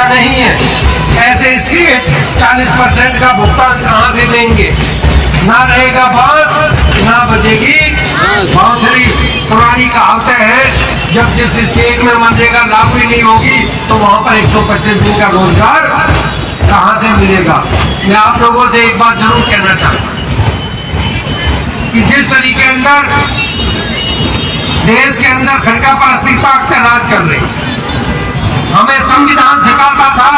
ऐसा नहीं है। ऐसे स्टेट 40% का भुगतान कहाँ से देंगे? ना रहेगा बांस, ना बजेगी बांसुरी। पुरानी कहावतें हैं, जब जिस स्टेट में मनरेगा लागू ही नहीं होगी तो वहां पर 125 दिन का रोजगार कहां से मिलेगा? मैं आप लोगों से एक बात जरूर कहना चाहता हूं कि जिस तरीके अंदर देश के अंदर फिरका परस्ती ताकतें राज कर रही, हमें संविधान सिखाता था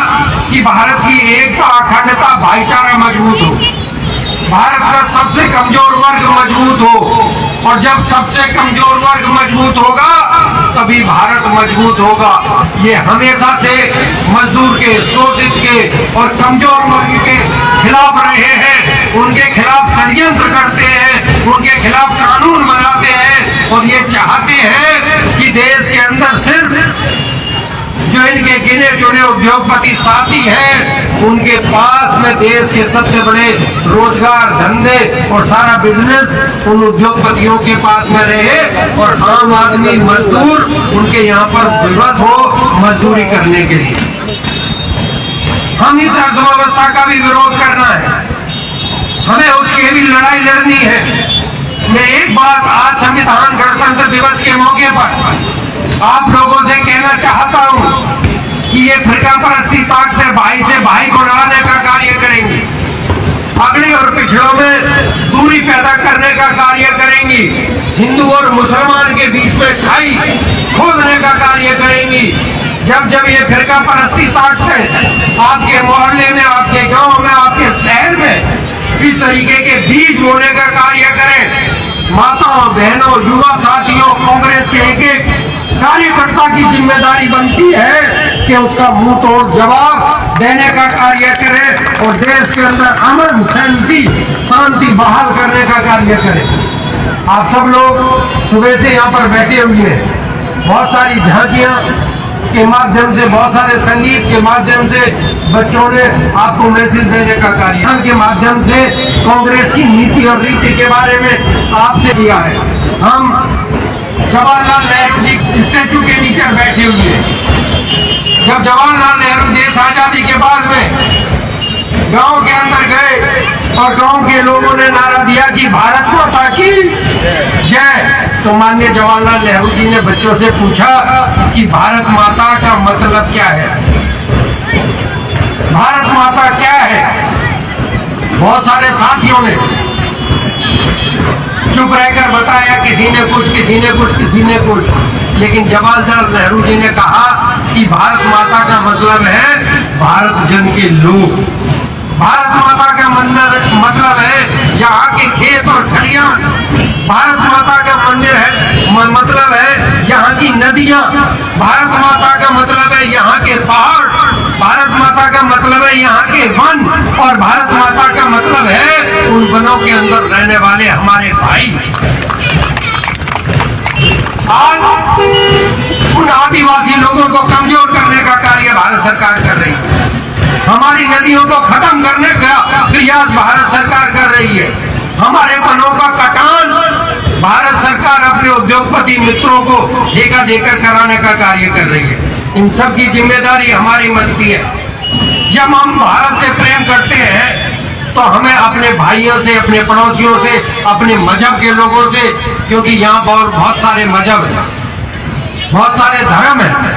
कि भारत की एकता, अखंडता, भाईचारा मजबूत हो, भारत का सबसे कमजोर वर्ग मजबूत हो, और जब सबसे कमजोर वर्ग मजबूत होगा तभी भारत मजबूत होगा। ये हमेशा से मजदूर के, शोषित के और कमजोर वर्ग के खिलाफ रहे हैं, उनके खिलाफ षड्यंत्र करते हैं, उनके खिलाफ कानून बनाते हैं, और ये चाहते हैं कि देश के अंदर सिर्फ जो इनके गिने चुने उद्योगपति साथी हैं, उनके पास में देश के सबसे बड़े रोजगार, धंधे और सारा बिजनेस उन उद्योगपतियों के पास में रहे, और आम आदमी मजदूर उनके यहाँ पर विवश हो मजदूरी करने के लिए। हम इस अर्थव्यवस्था का भी विरोध करना है, हमें उसकी भी लड़ाई लड़नी है। मैं एक बात आज संविधान गणतंत्र दिवस के मौके पर आप लोगों से कहना चाहता हूं कि ये फिरका परस्ती ताकतें भाई से भाई को लड़ाने का कार्य करेंगी, अगड़ी और पिछड़ों में दूरी पैदा करने का कार्य करेंगी, हिंदू और मुसलमान के बीच में खाई खोदने का कार्य करेंगी। जब जब ये फिरका परस्ती ताकतें आपके मोहल्ले में, आपके गांव में, आपके शहर में इस तरीके के बीज बोने का कार्य करें, माताओं, बहनों, युवा साथियों, कांग्रेस के एक एक कार्यकर्ता की जिम्मेदारी बनती है कि उसका मुंह तोड़ जवाब देने का कार्य करे और देश के अंदर अमन, शांति बहाल करने का कार्य करे। आप सब लोग सुबह से यहाँ पर बैठे हुए हैं, बहुत सारी झांकियां के माध्यम से, बहुत सारे संगीत के माध्यम से बच्चों ने आपको मैसेज देने का कार्य के माध्यम से कांग्रेस की नीति और रीति के बारे में आपसे दिया है। हम जवाहरलाल नेहरू जी स्टैचू के नीचे बैठे हुए हैं। जब जवाहरलाल नेहरू देश आजादी के बाद में गांव के अंदर गए और गांव के लोगों ने नारा दिया कि भारत माता की जय, तो माननीय जवाहरलाल नेहरू जी ने बच्चों से पूछा कि भारत माता का मतलब क्या है, भारत माता क्या है? बहुत सारे साथियों ने चुप रहकर बताया, किसी ने कुछ, किसी ने कुछ, किसी ने कुछ, लेकिन जवाहरलाल नेहरू जी ने कहा कि भारत माता का मतलब है भारत जन के लोग, भारत माता का मतलब है यहाँ के खेत और खलियान, भारत माता का मंदिर है मतलब है यहाँ की नदियाँ, भारत माता का मतलब है यहाँ के पहाड़, भारत माता का मतलब है यहाँ के वन, और भारत माता का मतलब है उन वनों के अंदर रहने वाले हमारे भाई। आज उन आदिवासी लोगों को कमजोर करने का कार्य भारत सरकार कर रही है, हमारी नदियों को खत्म करने का प्रयास भारत सरकार कर रही है, हमारे वनों का कटान भारत सरकार अपने उद्योगपति मित्रों को ठेका देकर कराने का कार्य कर रही है। इन सब की जिम्मेदारी हमारी बनती है। जब हम भारत से प्रेम करते हैं तो हमें अपने भाइयों से, अपने पड़ोसियों से, अपने मजहब के लोगों से, क्योंकि यहाँ बहुत सारे मजहब हैं, बहुत सारे धर्म हैं,